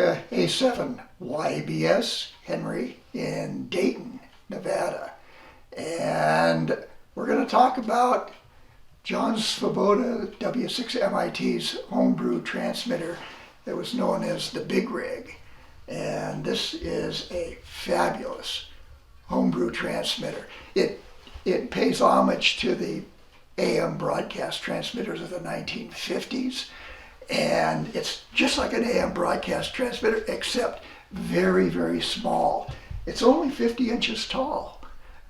WA7YBS, Henry, in Dayton, Nevada. And we're going to talk about John Svoboda, W6MIT's homebrew transmitter that was known as the Big Rig. And this is a fabulous homebrew transmitter. It pays homage to the AM broadcast transmitters of the 1950s. And it's just like an AM broadcast transmitter, except very, very small. It's only 50 inches tall,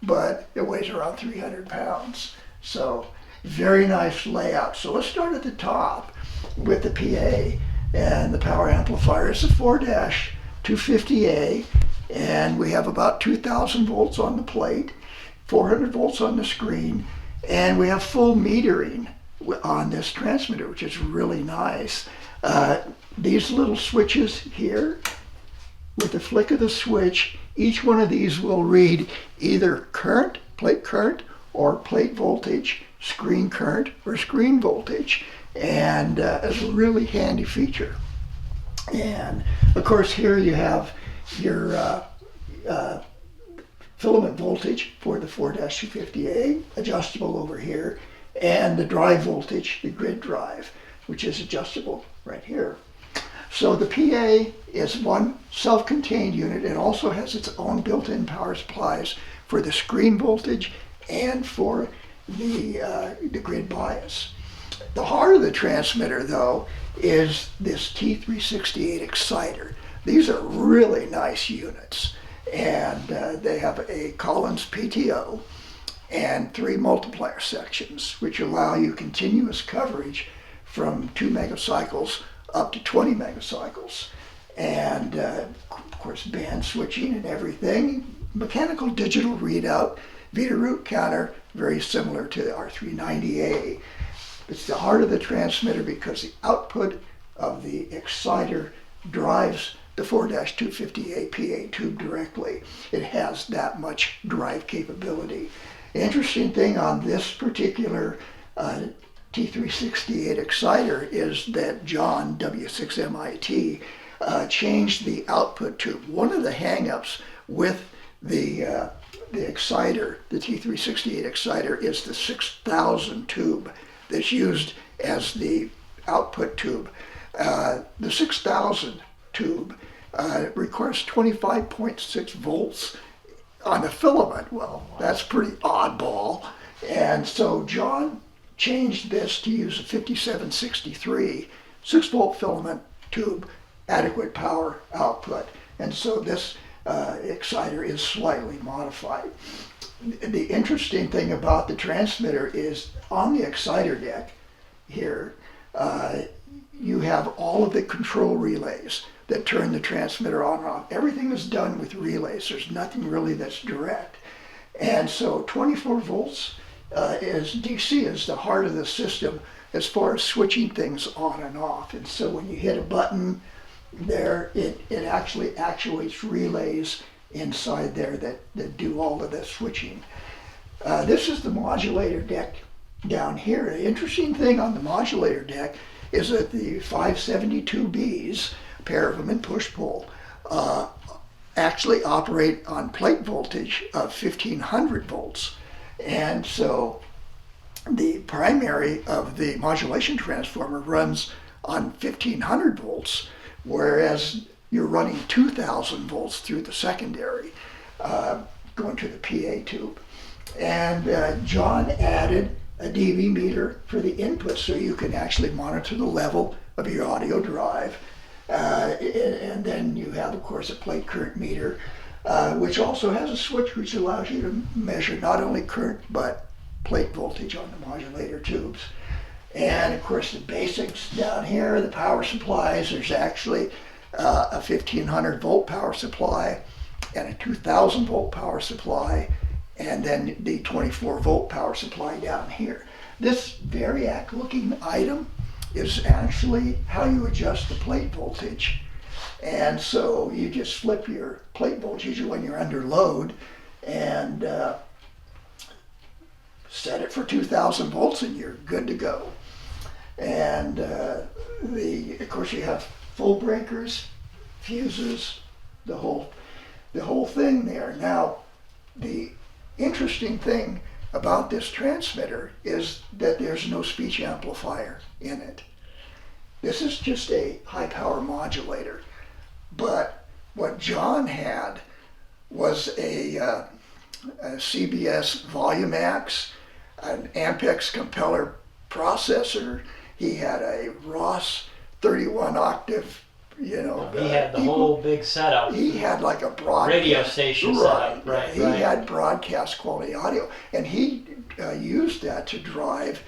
but it weighs around 300 pounds. So very nice layout. So let's start at the top with the PA and the power amplifier. It's a 4-250A, and we have about 2,000 volts on the plate, 400 volts on the screen, and we have full metering on this transmitter, which is really nice. These little switches here, with the flick of the switch, each one of these will read either current, plate current, or plate voltage, screen current, or screen voltage. And it's a really handy feature. And of course here you have your filament voltage for the 4-250A, adjustable over here, and the drive voltage, the grid drive, which is adjustable right here. So the PA is one self-contained unit. It also has its own built-in power supplies for the screen voltage and for the grid bias. The heart of the transmitter, though, is this T368 exciter. These are really nice units, and they have a Collins PTO and 3 multiplier sections, which allow you continuous coverage from 2 megacycles up to 20 megacycles. And of course, band switching and everything. Mechanical digital readout, Vita root counter, very similar to the R390A. It's the heart of the transmitter because the output of the exciter drives the 4-250A PA tube directly. It has that much drive capability. The interesting thing on this particular T368 exciter is that John, W6MIT, changed the output tube. One of the hang-ups with the exciter, the T368 exciter, is the 6,000 tube that's used as the output tube. The 6,000 tube requires 25.6 volts on the filament. Well, that's pretty oddball. And so John changed this to use a 5763 6-volt filament tube, adequate power output. And so this exciter is slightly modified. The interesting thing about the transmitter is on the exciter deck here, you have all of the control relays that turn the transmitter on and off. Everything is done with relays. There's nothing really that's direct. And so 24 volts is DC is the heart of the system as far as switching things on and off. And so when you hit a button there, it actually actuates relays inside there that do all of the switching. This is the modulator deck down here. The interesting thing on the modulator deck is that the 572Bs, a pair of them in push-pull, actually operate on plate voltage of 1500 volts. And so the primary of the modulation transformer runs on 1500 volts, whereas you're running 2000 volts through the secondary, going to the PA tube. And John added a dB meter for the input, so you can actually monitor the level of your audio drive. And then you have, of course, a plate current meter, which also has a switch which allows you to measure not only current but plate voltage on the modulator tubes. And of course the basics down here, the power supplies, there's actually a 1500 volt power supply and a 2000 volt power supply, and then the 24 volt power supply down here. This Variac looking item is actually how you adjust the plate voltage. And so you just flip your plate voltage when you're under load and set it for 2000 volts and you're good to go. And of course you have full breakers fuses, the whole thing there. Now, the interesting thing about this transmitter is that there's no speech amplifier in it. This is just a high power modulator. But what John had was a CBS Volumax, an Ampex compeller processor. He had a Ross 31 octave, He had the whole big setup. He had like a broadcast radio station setup, right? He had broadcast quality audio, and he used that to drive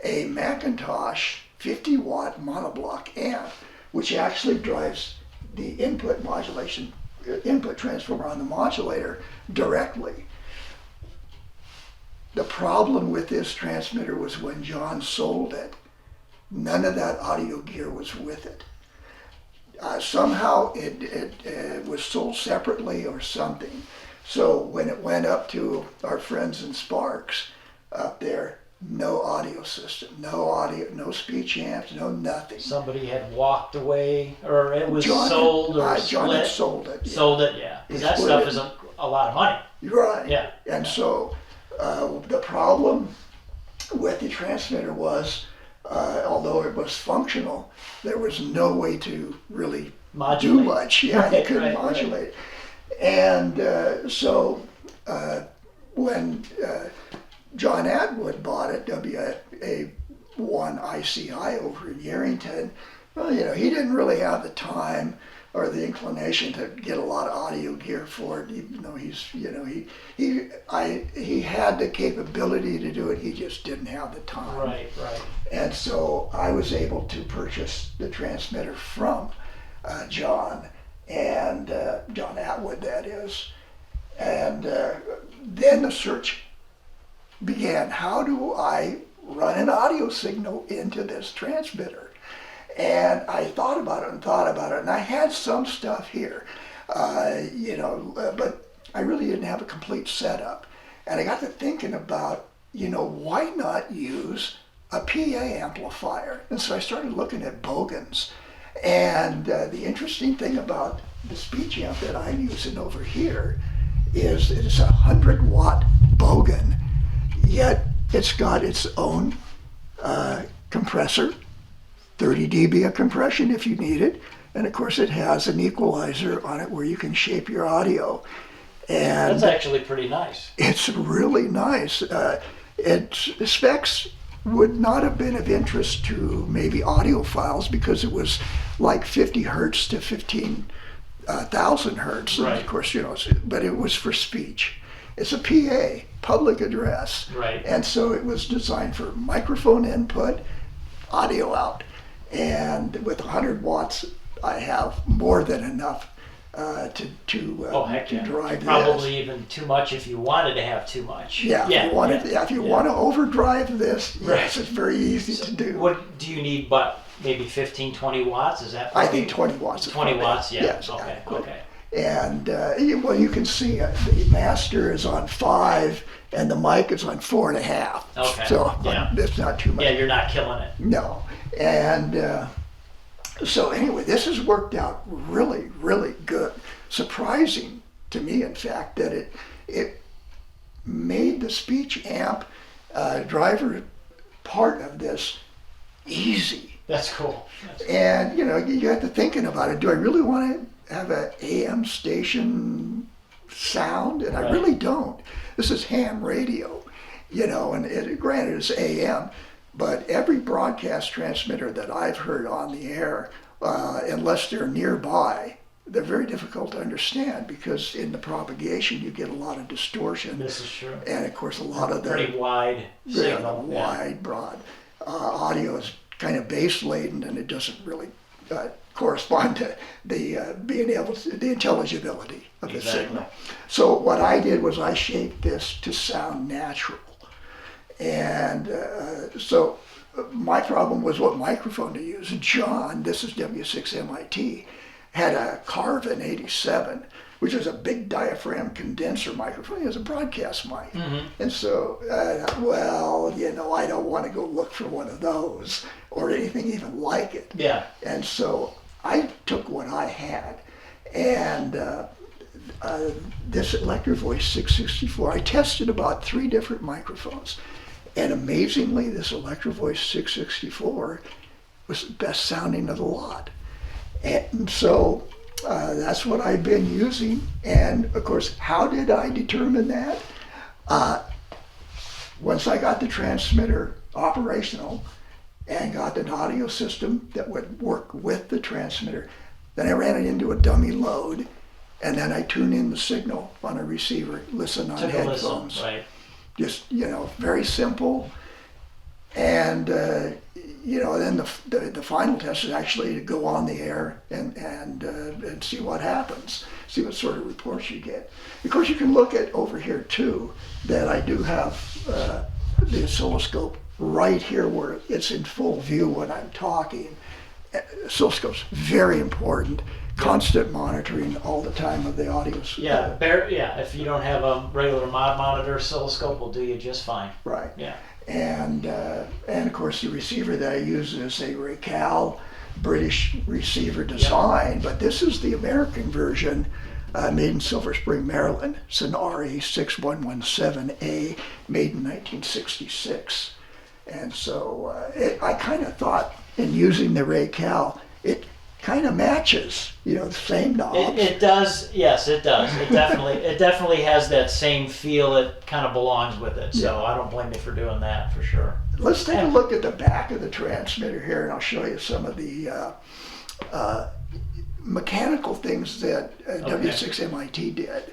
a Macintosh 50-watt monoblock amp, which actually drives the input transformer on the modulator directly. The problem with this transmitter was when John sold it, none of that audio gear was with it. Somehow it was sold separately or something. So when it went up to our friends in Sparks up there, no audio system, no audio, no speech amps, no nothing. Somebody had walked away, or it was John sold or split. John had sold it. Yeah. Sold it, yeah. Because that stuff is a lot of money. Right. Yeah. And so the problem with the transmitter was, although it was functional, there was no way to really do much. Yeah, you couldn't modulate. And so when John Atwood bought it, WA1YBS over in Yerington, well, he didn't really have the time or the inclination to get a lot of audio gear for it, even though he had the capability to do it, he just didn't have the time. Right. And so I was able to purchase the transmitter from John Atwood, that is. And then the search began. How do I run an audio signal into this transmitter? And I thought about it, and I had some stuff here, but I really didn't have a complete setup. And I got to thinking about, why not use a PA amplifier? And so I started looking at Bogans. And the interesting thing about the speech amp that I'm using over here is it's a 100-watt Bogan, yet it's got its own compressor, 30 dB of compression if you need it, and of course it has an equalizer on it where you can shape your audio. And that's actually pretty nice. It's really nice. Its specs would not have been of interest to maybe audiophiles because it was like 50 hertz to 15,000 hertz. Right. And of course, but it was for speech. It's a PA, public address. Right. And so it was designed for microphone input, audio out. And with 100 watts, I have more than enough to drive Probably this. even too much if you wanted to have too much. Yeah, if you want to overdrive this, yes, it's very easy to do. What do you need? Maybe 15, 20 watts? Is that? I think 20 watts. 20 watts, yeah. Yes, Okay. And you can see the master is on 5 and the mic is on 4.5. Okay. So that's not too much. Yeah, you're not killing it. No. And so anyway, this has worked out really, really good. Surprising to me, in fact, that it made the speech amp driver part of this easy. That's cool. And you got to thinking about it. Do I really want to have an AM station sound? And I really don't. This is ham radio, and granted it's AM, but every broadcast transmitter that I've heard on the air, unless they're nearby, they're very difficult to understand because in the propagation you get a lot of distortion. This is true. And of course a lot of the pretty wide signal. Wide, broad audio is kind of bass laden, and it doesn't really correspond to the being able to the intelligibility of the signal. So what I did was I shaped this to sound natural, and so my problem was what microphone to use. John, this is W6MIT, had a Carvin 87, which is a big diaphragm condenser microphone. It was a broadcast mic. Mm-hmm. And so, I don't want to go look for one of those or anything even like it. Yeah. And so I took what I had. And this Electro Voice 664, I tested about 3 different microphones. And amazingly, this Electro Voice 664 was the best sounding of the lot. And so that's what I've been using. And of course, how did I determine that? Once I got the transmitter operational and got an audio system that would work with the transmitter, then I ran it into a dummy load, and then I tune in the signal on a receiver, listen on headphones. Listen, right. Just, very simple. And, then the final test is actually to go on the air and see what happens, see what sort of reports you get. Of course, you can look at over here too, that I do have the oscilloscope right here where it's in full view when I'm talking. Oscilloscope's very important. Constant monitoring all the time of the audio. Yeah, if you don't have a regular mod monitor, oscilloscope will do you just fine. Right. Yeah. And of course the receiver that I use is a Racal British receiver design, but this is the American version, made in Silver Spring, Maryland. It's an RA6117A, made in 1966. And so I kind of thought in using the Racal, it kind of matches, the same knobs. It does, yes, it does. It definitely has that same feel. It kind of belongs with it. So I don't blame you for doing that, for sure. Let's take a look at the back of the transmitter here, and I'll show you some of the mechanical things that W6MIT did.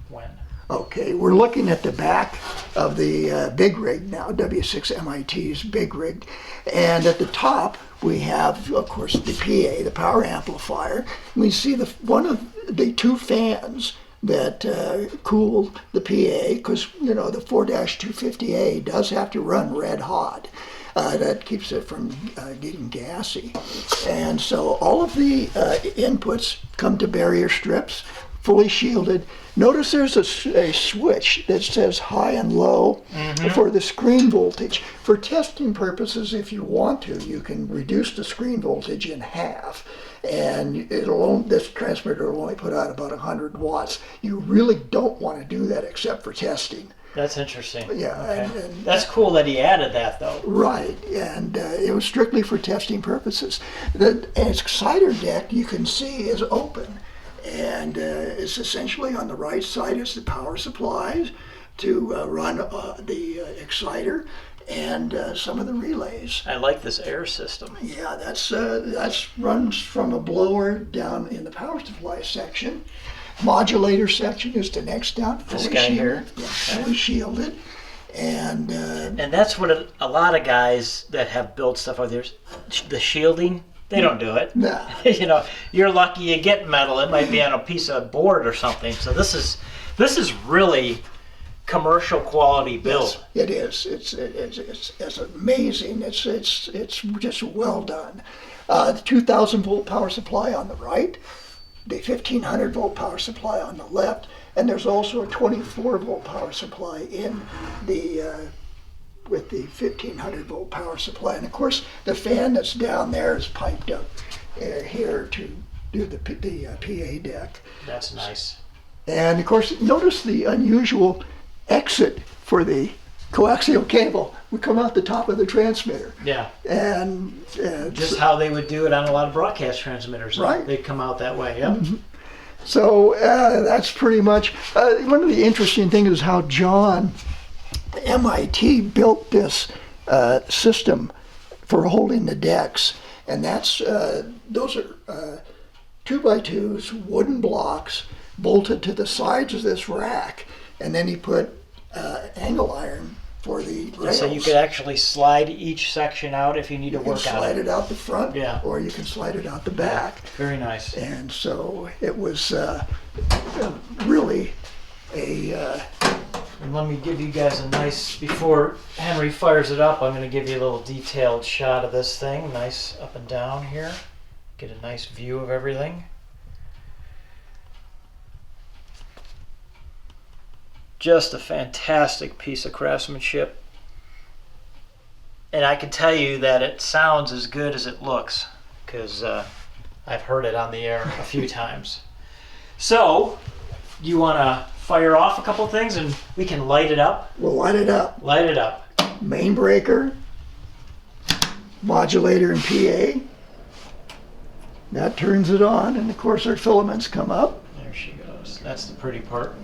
When? Okay, we're looking at the back of the big rig now, W6MIT's big rig. And at the top, we have, of course, the PA, the power amplifier. We see one of the 2 fans that cool the PA, because, the 4-250A does have to run red hot. That keeps it from getting gassy. And so all of the inputs come to barrier strips, fully shielded. Notice there's a switch that says high and low for the screen voltage. For testing purposes, if you want to, you can reduce the screen voltage in half. And this transmitter will only put out about 100 watts. You really don't want to do that except for testing. That's interesting. Yeah. Okay. And that's cool that he added that, though. Right, and it was strictly for testing purposes. The exciter deck, you can see, is open. And it's essentially on the right side is the power supplies to run the exciter and some of the relays. I like this air system. Yeah, that's runs from a blower down in the power supply section. Modulator section is the next down. This guy here? Yeah, fully shielded. And that's what a lot of guys that have built stuff out there, the shielding, they don't do it. No. You're lucky you get metal. It might be on a piece of board or something. So this is really commercial quality build. Yes, it is. It's amazing. It's just well done. The 2,000 volt power supply on the right, the 1,500 volt power supply on the left, and there's also a 24 volt power supply in the with the 1,500 volt power supply. And of course, the fan that's down there is piped up here to do the PA deck. That's nice. And of course, notice the unusual exit for the coaxial cable would come out the top of the transmitter. Yeah. And just how they would do it on a lot of broadcast transmitters. Right. They'd come out that way. Yep. Mm-hmm. So that's pretty much one of the interesting things is how John MIT built this system for holding the decks, and that's those are 2x2s, wooden blocks bolted to the sides of this rack, and then he put angle iron for the rails. So you could actually slide each section out if you need to work on it. You can slide it out the front, yeah, or you can slide it out the back. Very nice. And so it was really a. And let me give you guys a nice, before Henry fires it up, I'm going to give you a little detailed shot of this thing. Nice up and down here. Get a nice view of everything. Just a fantastic piece of craftsmanship. And I can tell you that it sounds as good as it looks, because I've heard it on the air a few times. So, you want to fire off a couple things and we can light it up? We'll light it up. Light it up. Main breaker, modulator and PA. That turns it on, and of course our filaments come up. There she goes. That's the pretty part.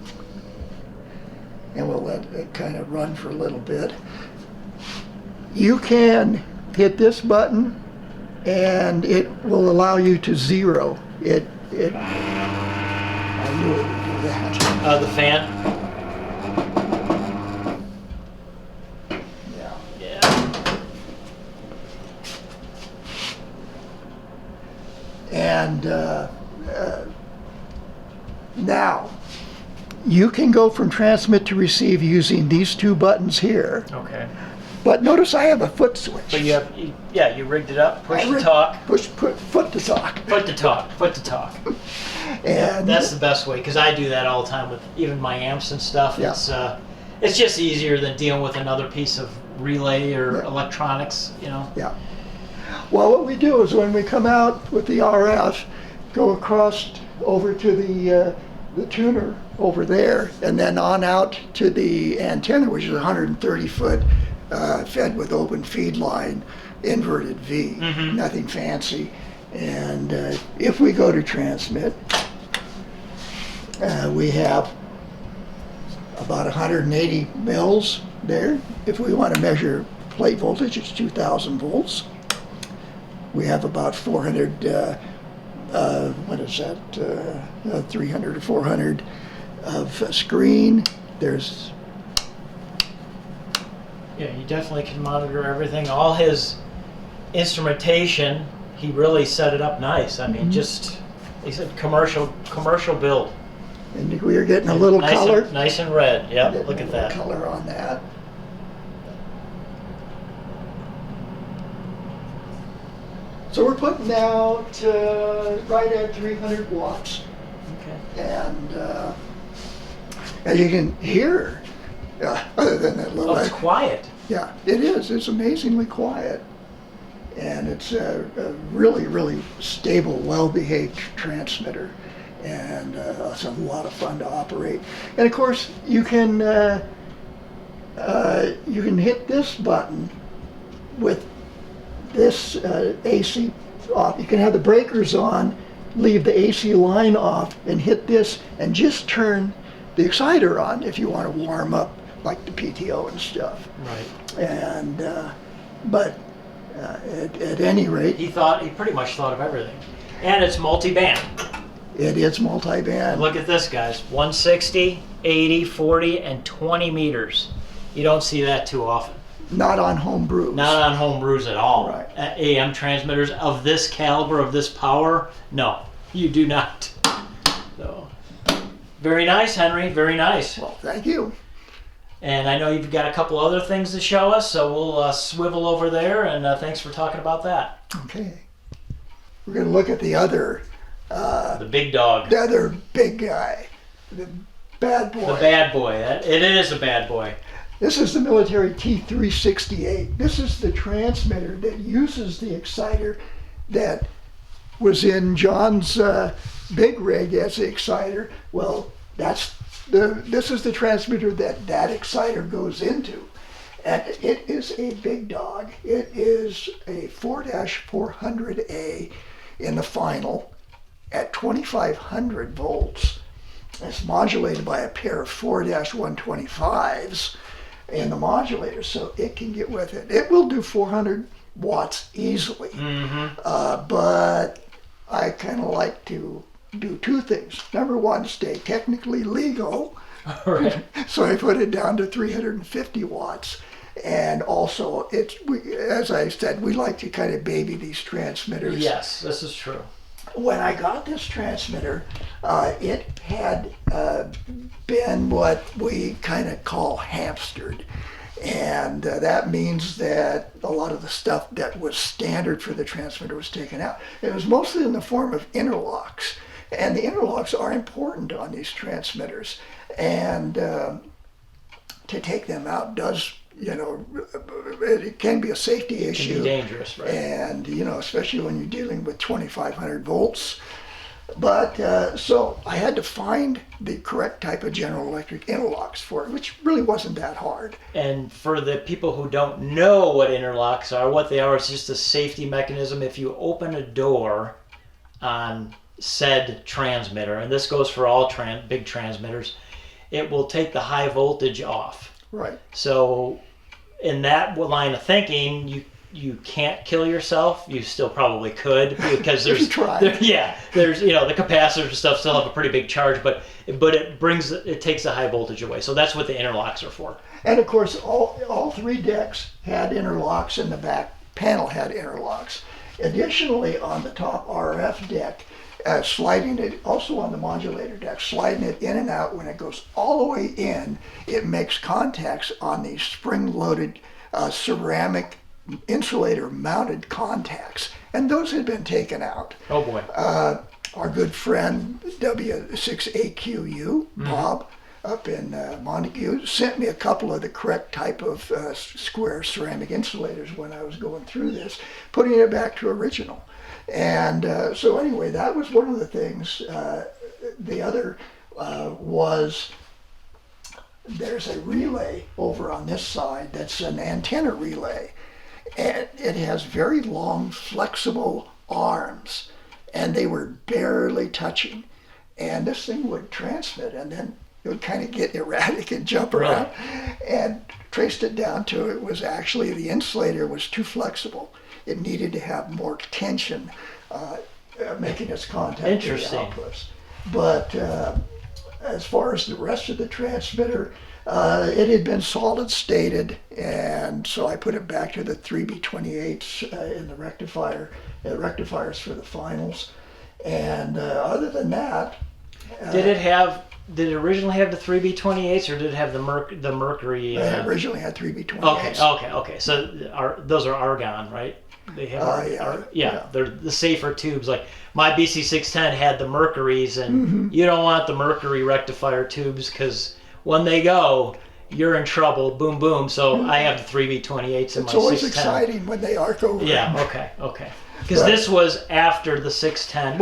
And we'll let it kind of run for a little bit. You can hit this button and it will allow you to zero. I knew it would do that. The fan? Yeah. Yeah. And now, you can go from transmit to receive using these two buttons here. Okay. But notice I have a foot switch. But you rigged it up. Push to Put foot to talk. Foot to talk. Foot to talk. And That's the best way, because I do that all the time with even my amps and stuff. Yeah. It's just easier than dealing with another piece of relay or Yeah. electronics, Yeah. Well, what we do is when we come out with the RF, go across over to the tuner over there, and then on out to the antenna, which is 130 foot, fed with open feed line, inverted V, nothing fancy. And if we go to transmit, we have about 180 mils there. If we want to measure plate voltage, it's 2,000 volts. We have about 400, 300 or 400 of screen. There's Yeah, you definitely can monitor everything. All his instrumentation, he really set it up nice. I mean, he said commercial build. and we are getting a little Nice color. nice and red. Yep, Getting look a at little that. color on that. So we're putting out right at 300 watts. Okay. And as you can hear, other than that little, Oh, it's quiet. yeah, it is. It's amazingly quiet. And it's a really, really stable, well-behaved transmitter. And it's a lot of fun to operate. And of course, you can hit this button with this AC off. You can have the breakers on, leave the AC line off, and hit this, and just turn the exciter on if you want to warm up, like the PTO and stuff. Right. And at any rate, He pretty much thought of everything. And it's multi-band. it is multi-band. Look at this, guys. 160, 80, 40, and 20 meters. You don't see that too often. Not on homebrews. Not on home brews at all. Right. AM transmitters of this caliber, of this power, no, you do not. So, very nice, Henry. Very nice. Well, thank you. And I know you've got a couple other things to show us, so we'll swivel over there. And thanks for talking about that. Okay. We're going to look at the other The big dog. the other big guy, the bad boy. The bad boy. It is a bad boy. This is the military T368. This is the transmitter that uses the exciter that was in John's big rig as the exciter. Well, this is the transmitter that exciter goes into. And it is a big dog. It is a 4-400A in the final at 2,500 volts. It's modulated by a pair of 4-125s in the modulator, so it can get with it. It will do 400 watts easily. But I kind of like to do two things. Number one, stay technically legal. Right. So I put it down to 350 watts. And also, as I said, we like to kind of baby these transmitters. Yes, this is true. When I got this transmitter, it had been what we kind of call hamstered. And that means that a lot of the stuff that was standard for the transmitter was taken out. It was mostly in the form of interlocks. And the interlocks are important on these transmitters. And to take them out does you know, it can be a safety It issue. can be dangerous, right? And, you know, especially when you're dealing with 2,500 volts. But so I had to find the correct type of General Electric interlocks for it, which really wasn't that hard. And for the people who don't know what interlocks are, what they are, it's just a safety mechanism. If you open a door on said transmitter, and this goes for all big transmitters, it will take the high voltage off. Right. So in that line of thinking, you can't kill yourself. You still probably could, because there's there's you know, the capacitors and stuff still have a pretty big charge, but it takes the high voltage away. So that's what the interlocks are for. And of course, all three decks had interlocks, and the back panel had interlocks. Additionally, on the top RF deck, sliding it, also on the modulator deck, sliding it in and out when it goes all the way in, it makes contacts on these spring-loaded ceramic insulator mounted contacts, and those had been taken out. Oh boy. Our good friend W6AQU, Bob, up in Montague, sent me a couple of the correct type of square ceramic insulators when I was going through this, putting it back to original. And so anyway, that was one of the things. The other was there's a relay over on this side that's an antenna relay. And it has very long, flexible arms, and they were barely touching. And this thing would transmit, and then it would kind of get erratic and jump around. And traced it down to it was actually the insulator was too flexible. It needed to have more tension, making its contact with the outputs. But as far as the rest of the transmitter, it had been solid stated, and so I put it back to the 3B28s in the rectifiers for the finals. And other than that, did it originally have the 3B28s, or did it have the Mercury? It originally had 3B28s. Okay. So those are argon, right? They have they're the safer tubes. Like my BC610 had the Mercuries, and you don't want the Mercury rectifier tubes, because when they go, you're in trouble. Boom, boom. So I have the 3B28s in my 610. It's always exciting when they arc over. Yeah. Okay. Because this was after the 610.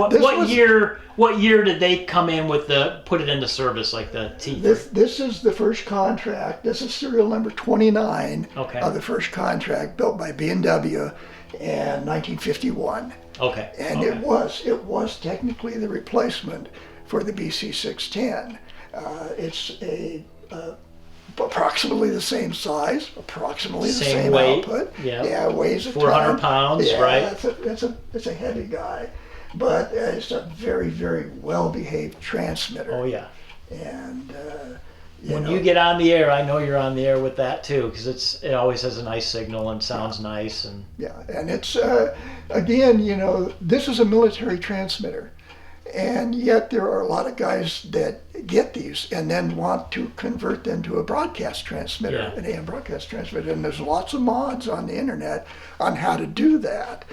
What year did they come in with put it into service, like the T3? This is the first contract. This is serial number 29 of the first contract, built by B&W in 1951. Okay. And it was technically the replacement for the BC610. It's approximately the same size, approximately the same weight. output. Yeah, it weighs 400 pounds, right? It's a heavy guy, but it's a very, very well-behaved transmitter. Oh yeah. And when you get on the air, I know you're on the air with that too, because it always has a nice signal and sounds nice. And and it's again, you know, this is a military transmitter. And yet there are a lot of guys that get these and then want to convert them to a broadcast transmitter, an AM broadcast transmitter. And there's lots of mods on the internet on how to do that,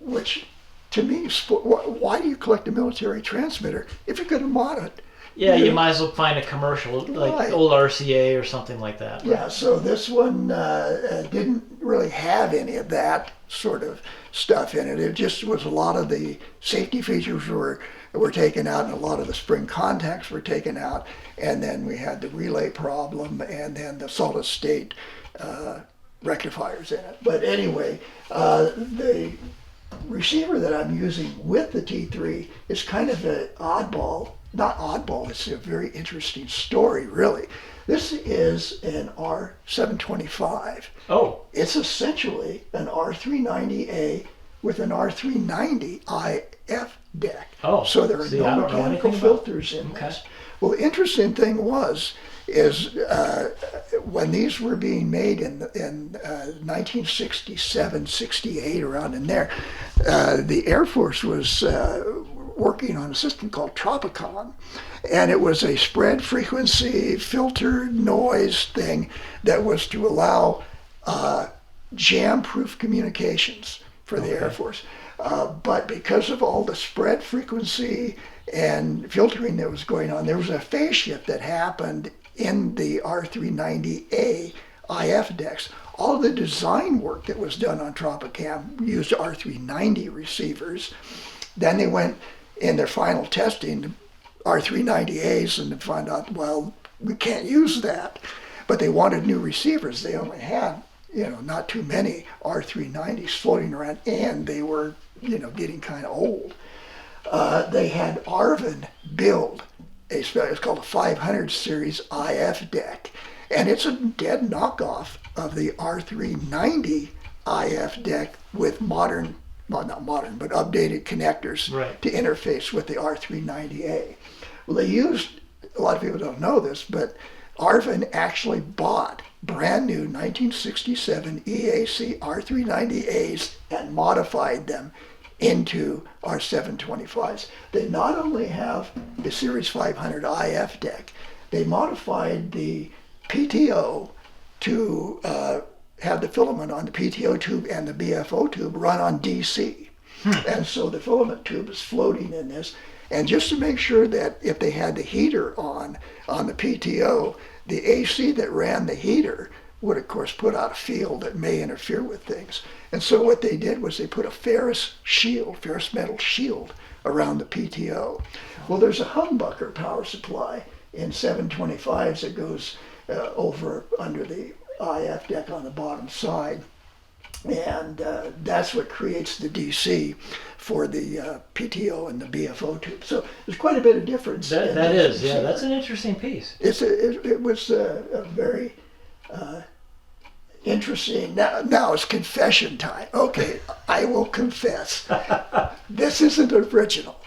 which to me, why do you collect a military transmitter if you're going to mod it? Yeah, you might as well find a commercial, like old RCA or something like that. Right? Yeah, so this one didn't really have any of that sort of stuff in it. It just was a lot of the safety features were taken out, and a lot of the spring contacts were taken out, and then we had the relay problem, and then the solid state rectifiers in it. But anyway, the receiver that I'm using with the T3 is kind of an oddball. Not oddball, it's a very interesting story, really. This is an R725. Oh. It's essentially an R390A with an R390 IF deck. Oh. So there are no mechanical filters in this. Well, the interesting thing is when these were being made in 1967, 68, around in there, the Air Force was working on a system called Tropicon, and it was a spread frequency filtered noise thing that was to allow jam-proof communications for the Air Force. But because of all the spread frequency and filtering that was going on, there was a phase shift that happened in the R390A IF decks. All the design work that was done on Tropicam used R390 receivers. Then they went in their final testing to R390As and found out, well, we can't use that. But they wanted new receivers. They only had, not too many R390s floating around, and they were, getting kind of old. They had Arvin build it's called a 500 series IF deck, and it's a dead knockoff of the R390 IF deck with modern, well, not modern, but updated connectors to interface with the R390A. Well, they used, a lot of people don't know this, but Arvin actually bought brand new 1967 EAC R390As and modified them into our 725s. They not only have the Series 500 IF deck, they modified the PTO to have the filament on the PTO tube and the BFO tube run on DC. And so the filament tube is floating in this. And just to make sure that if they had the heater on the PTO, the AC that ran the heater would of course put out a field that may interfere with things. And so what they did was they put a ferrous metal shield around the PTO. Well, there's a humbucker power supply in 725s that goes over under the IF deck on the bottom side. And that's what creates the DC for the PTO and the BFO tube. So there's quite a bit of difference. That is, yeah, that's an interesting piece. It was a very interesting. Now it's confession time. Okay, I will confess. This isn't original.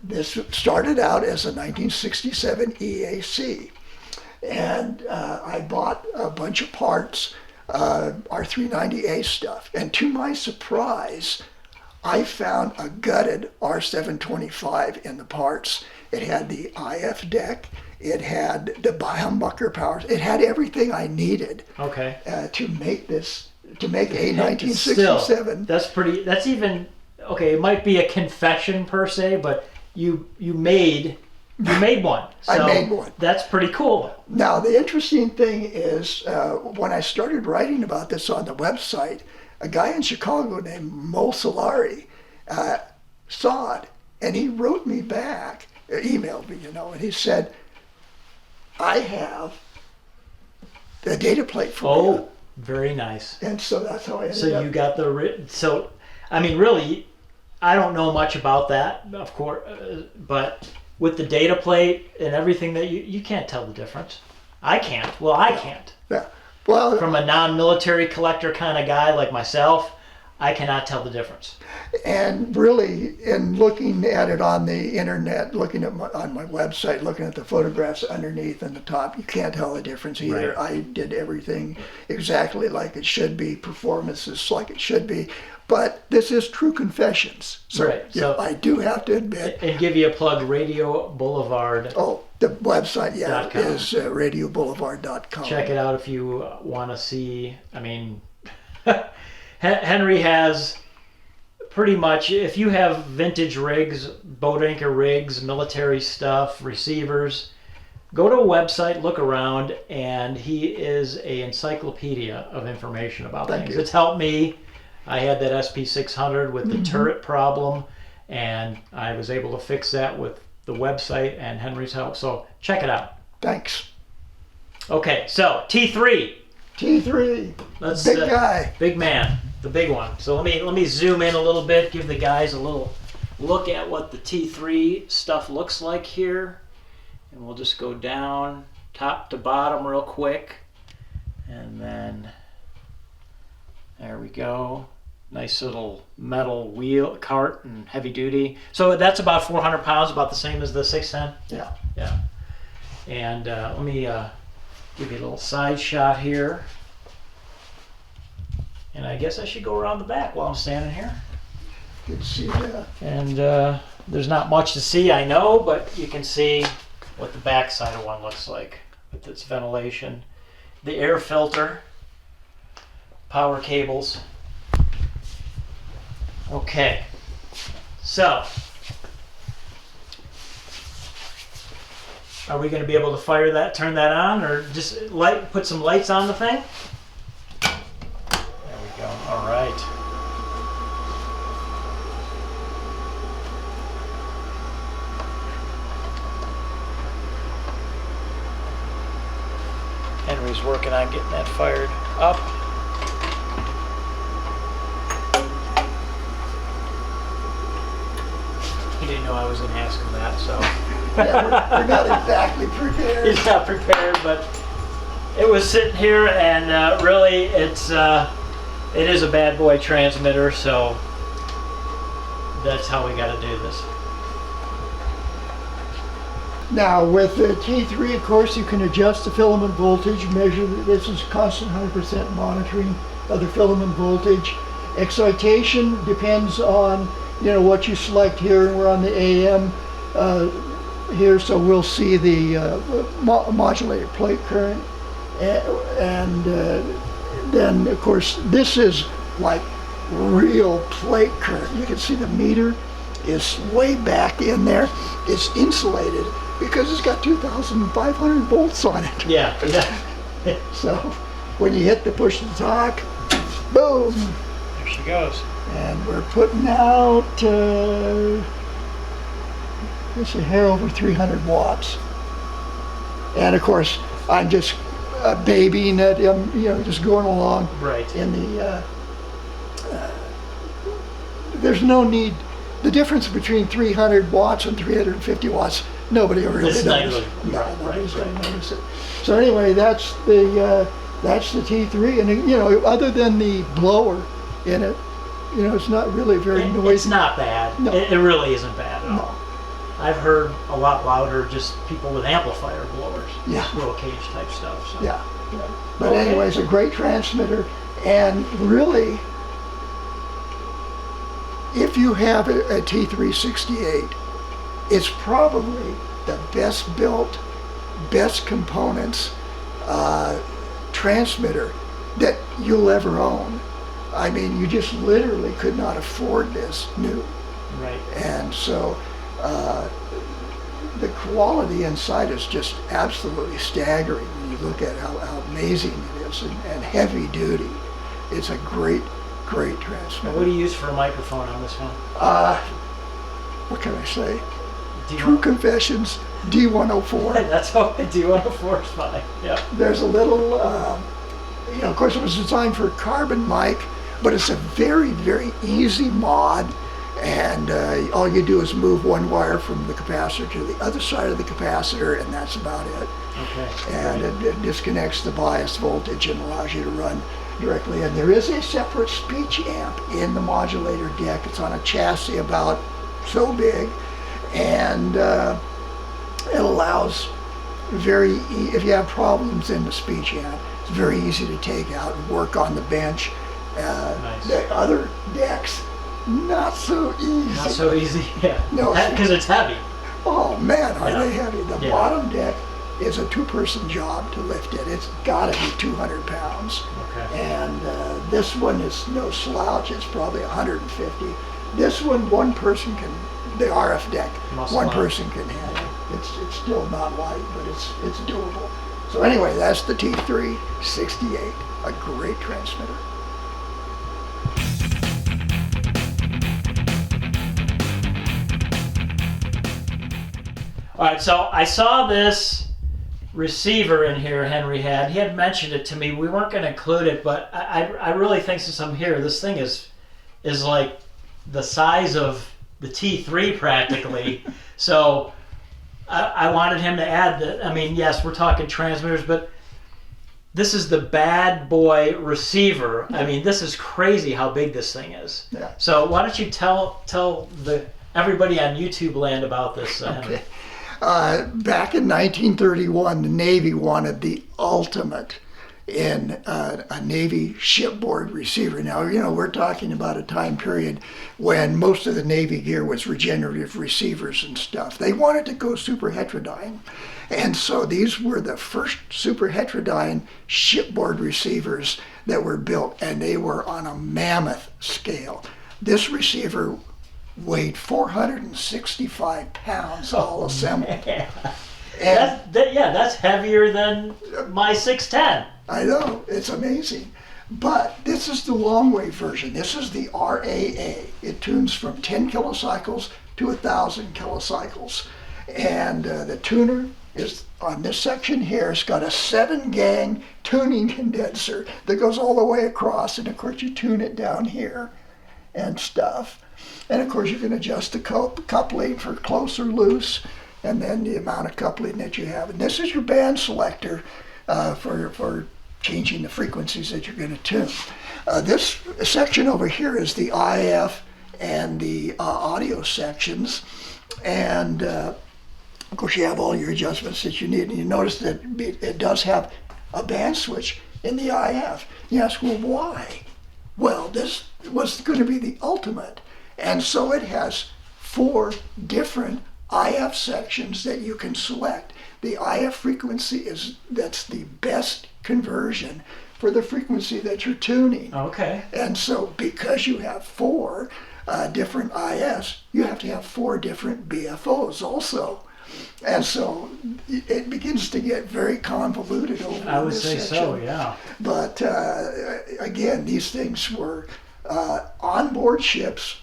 This started out as a 1967 EAC. And I bought a bunch of parts, R390A stuff. And to my surprise, I found a gutted R725 in the parts. It had the IF deck. It had the humbucker powers. It had everything I needed to make this, to make a 1967. Still, that's even, okay, it might be a confession per se, but you made one. So I made one. That's pretty cool. Now, the interesting thing is, when I started writing about this on the website, a guy in Chicago named Mo Solari saw it, and he wrote me back, emailed me, and he said, I have the data plate for you. Oh, very nice. And so that's how I ended up. So you got so, I mean, really, I don't know much about that, of course, but with the data plate and everything that you can't tell the difference. I can't. Well, I can't. Yeah. Well, from a non-military collector kind of guy like myself, I cannot tell the difference. And really, in looking at it on the internet, looking at on my website, looking at the photographs underneath and the top, you can't tell the difference either. Right. I did everything exactly like it should be, performances like it should be. But this is true confessions. So, right. So I do have to admit. And give you a plug, Radio Boulevard. Oh, the website, yeah, is radioboulevard.com. Check it out if you want to see. I mean, Henry has pretty much, if you have vintage rigs, boat anchor rigs, military stuff, receivers, go to a website, look around, and he is an encyclopedia of information about things. It's helped me. I had that SP600 with the turret problem, and I was able to fix that with the website and Henry's help. So check it out. Thanks. Okay, so T3. T3. Let's, big guy. Big man. The big one. So let me zoom in a little bit, give the guys a little look at what the T3 stuff looks like here. And we'll just go down top to bottom real quick. And then there we go. Nice little metal wheel cart and heavy duty. So that's about 400 pounds, about the same as the 610. Yeah. Yeah. And let me give you a little side shot here. And I guess I should go around the back while I'm standing here. Good to see that. And there's not much to see, I know, but you can see what the back side of one looks like with its ventilation. The air filter, power cables. Okay, so Are we going to be able to fire that, turn that on, or just put some lights on the thing? There we go. All right. Henry's working on getting that fired up. He didn't know I was going to ask him that, so. Yeah, we're not exactly prepared. He's not prepared, but it was sitting here, and really, it is a bad boy transmitter, so that's how we got to do this. Now with the T3, of course, you can adjust the filament voltage, measure, this is constant 100% monitoring of the filament voltage. Excitation depends on, what you select here, and we're on the AM here, so we'll see the modulated plate current. And then, of course, this is like real plate current. You can see the meter is way back in there. It's insulated because it's got 2,500 volts on it. Yeah. So when you hit the push to talk, boom. There she goes. And we're putting out, it's a hair over 300 watts. And of course, I'm just babying it, just going along. Right. In the, there's no need, the difference between 300 watts and 350 watts, nobody really knows. Nobody's going to notice it. So anyway, that's the T3, and other than the blower in it, it's not really very noisy. It's not bad. No. It really isn't bad at all. No. I've heard a lot louder, just people with amplifier blowers. Yeah. Roll cage type stuff. So. Yeah. But anyways, a great transmitter, and really, if you have a T368, it's probably the best built, best components transmitter that you'll ever own. I mean, you just literally could not afford this new. Right. And so the quality inside is just absolutely staggering when you look at how amazing it is, and heavy duty. It's a great transmitter. What do you use for a microphone on this one? What can I say? D104. True Confessions, D104. That's what D104 is fine. Yep. There's a little, of course it was designed for a carbon mic, but it's a very, very easy mod, and all you do is move one wire from the capacitor to the other side of the capacitor, and that's about it. Okay. And it disconnects the bias voltage and allows you to run directly. And there is a separate speech amp in the modulator deck. It's on a chassis about so big, and it allows if you have problems in the speech amp, it's very easy to take out and work on the bench. Nice. The other decks, not so easy. Not so easy, yeah. No. Because it's heavy. Oh man, are they heavy. The Yeah. bottom deck is a two-person job to lift it. It's got to be 200 pounds. Okay. And this one is no slouch. It's probably 150. This one person can, the RF deck, Muscle one out. person can handle. It's still not light, but it's doable. So anyway, that's the T368, a great transmitter. All right, so I saw this receiver in here Henry had. He had mentioned it to me. We weren't going to include it, but I really think since I'm here, this thing is like the size of the T3 practically. So I wanted him to add that. I mean, yes, we're talking transmitters, but this is the bad boy receiver. I mean, this is crazy how big this thing is. Yeah. So why don't you tell everybody on YouTube land about this, Henry? Okay. Back in 1931, the Navy wanted the ultimate in a Navy shipboard receiver. Now, we're talking about a time period when most of the Navy gear was regenerative receivers and stuff. They wanted to go super heterodyne. And so these were the first super heterodyne shipboard receivers that were built, and they were on a mammoth scale. This receiver weighed 465 pounds all assembled. That's heavier than my 610. I know, it's amazing. But this is the long wave version. This is the RAA. It tunes from 10 kilocycles to 1,000 kilocycles. And the tuner is on this section here. It's got a 7-gang tuning condenser that goes all the way across. And of course you tune it down here and stuff. And of course you can adjust the coupling for close or loose, and then the amount of coupling that you have. And this is your band selector for changing the frequencies that you're going to tune. This section over here is the IF and the audio sections. And of course you have all your adjustments that you need. And you notice that it does have a band switch in the IF. You ask, well, why? Well, this was going to be the ultimate. And so it has 4 different IF sections that you can select. The IF frequency that's the best conversion for the frequency that you're tuning. Okay. And so because you have 4 different IFs, you have to have 4 different BFOs also. And so it begins to get very convoluted over I would this say section. so, yeah. But again, these things were on board ships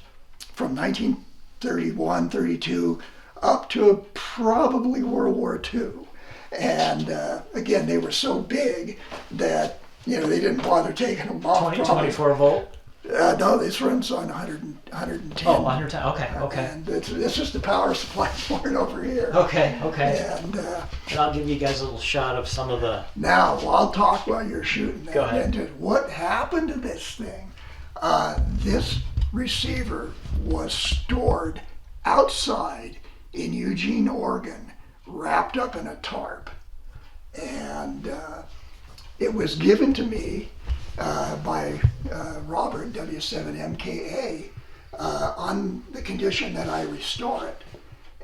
from 1931, 32, up to probably World War II. And again, they were so big that they didn't bother taking them off. 24 volt? No, this runs on 110. Oh, 110. Okay. And this is the power supply for it over here. Okay. And I'll give you guys a little shot of some of the... Now, I'll talk while you're shooting that. Go ahead. And what happened to this thing? This receiver was stored outside in Eugene, Oregon, wrapped up in a tarp. And it was given to me by Robert, WA7YBS, on the condition that I restore it.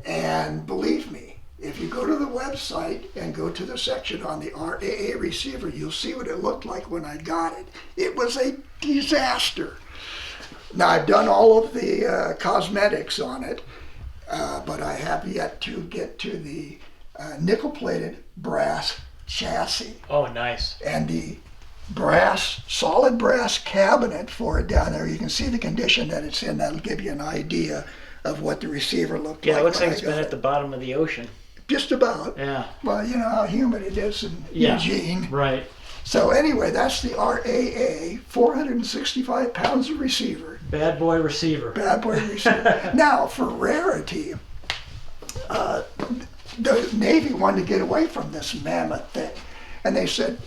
And believe me, if you go to the website and go to the section on the RAA receiver, you'll see what it looked like when I got it. It was a disaster. Now, I've done all of the cosmetics on it, but I have yet to get to the nickel-plated brass chassis. Oh, nice. And the solid brass cabinet for it down there. You can see the condition that it's in. That'll give you an idea of what the receiver looked like. Yeah, it looks like it's been at the bottom of the ocean. Just about. Yeah. Well, you know how humid it is in Eugene. Right. So anyway, that's the RAA, 465 pounds of receiver. Bad boy receiver. Bad boy receiver. Now, for rarity, the Navy wanted to get away from this mammoth thing. And they said,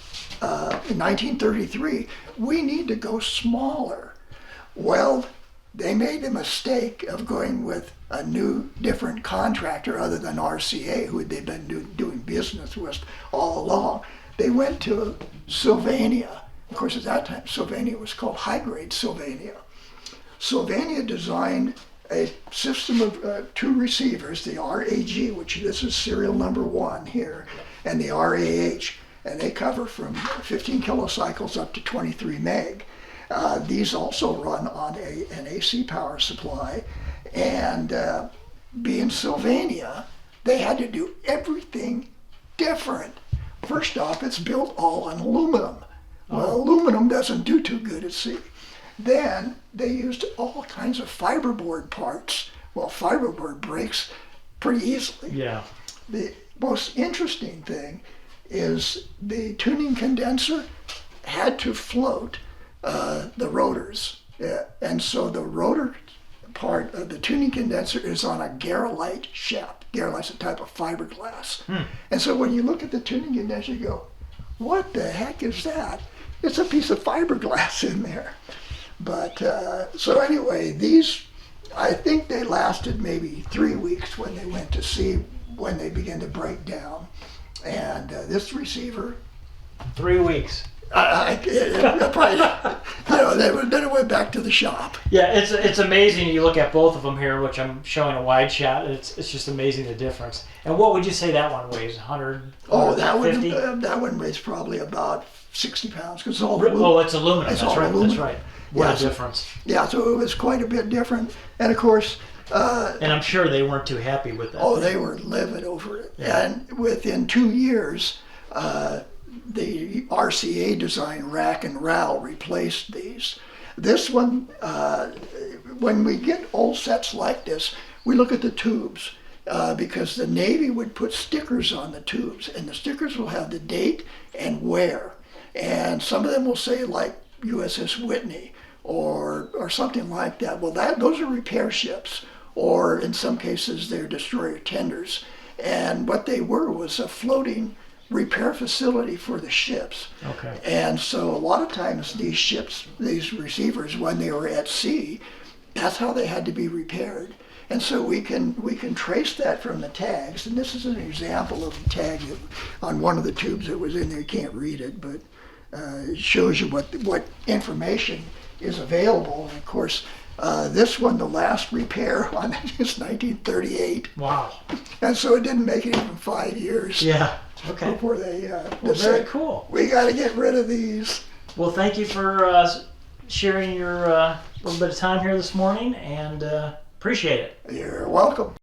in 1933, we need to go smaller. Well, they made the mistake of going with a new, different contractor other than RCA, who they've been doing business with all along. They went to Sylvania. Of course, at that time, Sylvania was called high-grade Sylvania. Sylvania designed a system of 2 receivers, the RAG, which this is serial number 1 here, and the RAH, and they cover from 15 kilocycles up to 23 meg. These also run on an AC power supply, and being Sylvania, they had to do everything different. First off, it's built all on aluminum. Well, aluminum doesn't do too good at sea. Then they used all kinds of fiberboard parts. Well, fiberboard breaks pretty easily. Yeah. The most interesting thing is the tuning condenser had to float the rotors. And so the rotor part of the tuning condenser is on a Garolite shaft. Garolite's a type of fiberglass. And so when you look at the tuning condenser, you go, what the heck is that? It's a piece of fiberglass in there. But so anyway, these, I think they lasted maybe 3 weeks when they went to sea, when they began to break down. And this receiver, 3 weeks. Probably, then it went back to the shop. Yeah, it's amazing. You look at both of them here, which I'm showing a wide shot. It's just amazing the difference. And what would you say that one weighs? 100? Oh, that one weighs probably about 60 pounds because it's all aluminum. Oh, it's aluminum. It's That's all right. aluminum. That's right. What a difference. Yeah, so it was quite a bit different. And of course, And I'm sure they weren't too happy with that. Oh, they were livid over it. Yeah. And within 2 years, the RCA design rack and rowel replaced these. This one, when we get old sets like this, we look at the tubes because the Navy would put stickers on the tubes, and the stickers will have the date and where. And some of them will say like USS Whitney or something like that. Well, those are repair ships, or in some cases they're destroyer tenders. And what they were was a floating repair facility for the ships. Okay. And so a lot of times these ships, these receivers, when they were at sea, that's how they had to be repaired. And so we can trace that from the tags. And this is an example of the tag on one of the tubes that was in there. You can't read it, but it shows you what information is available. And of course, this one, the last repair on it is 1938. Wow. And so it didn't make it even 5 years. Yeah. Okay. Before they Well, very cool. We got to get rid of these. Well, thank you for sharing your little bit of time here this morning, and appreciate it. You're welcome.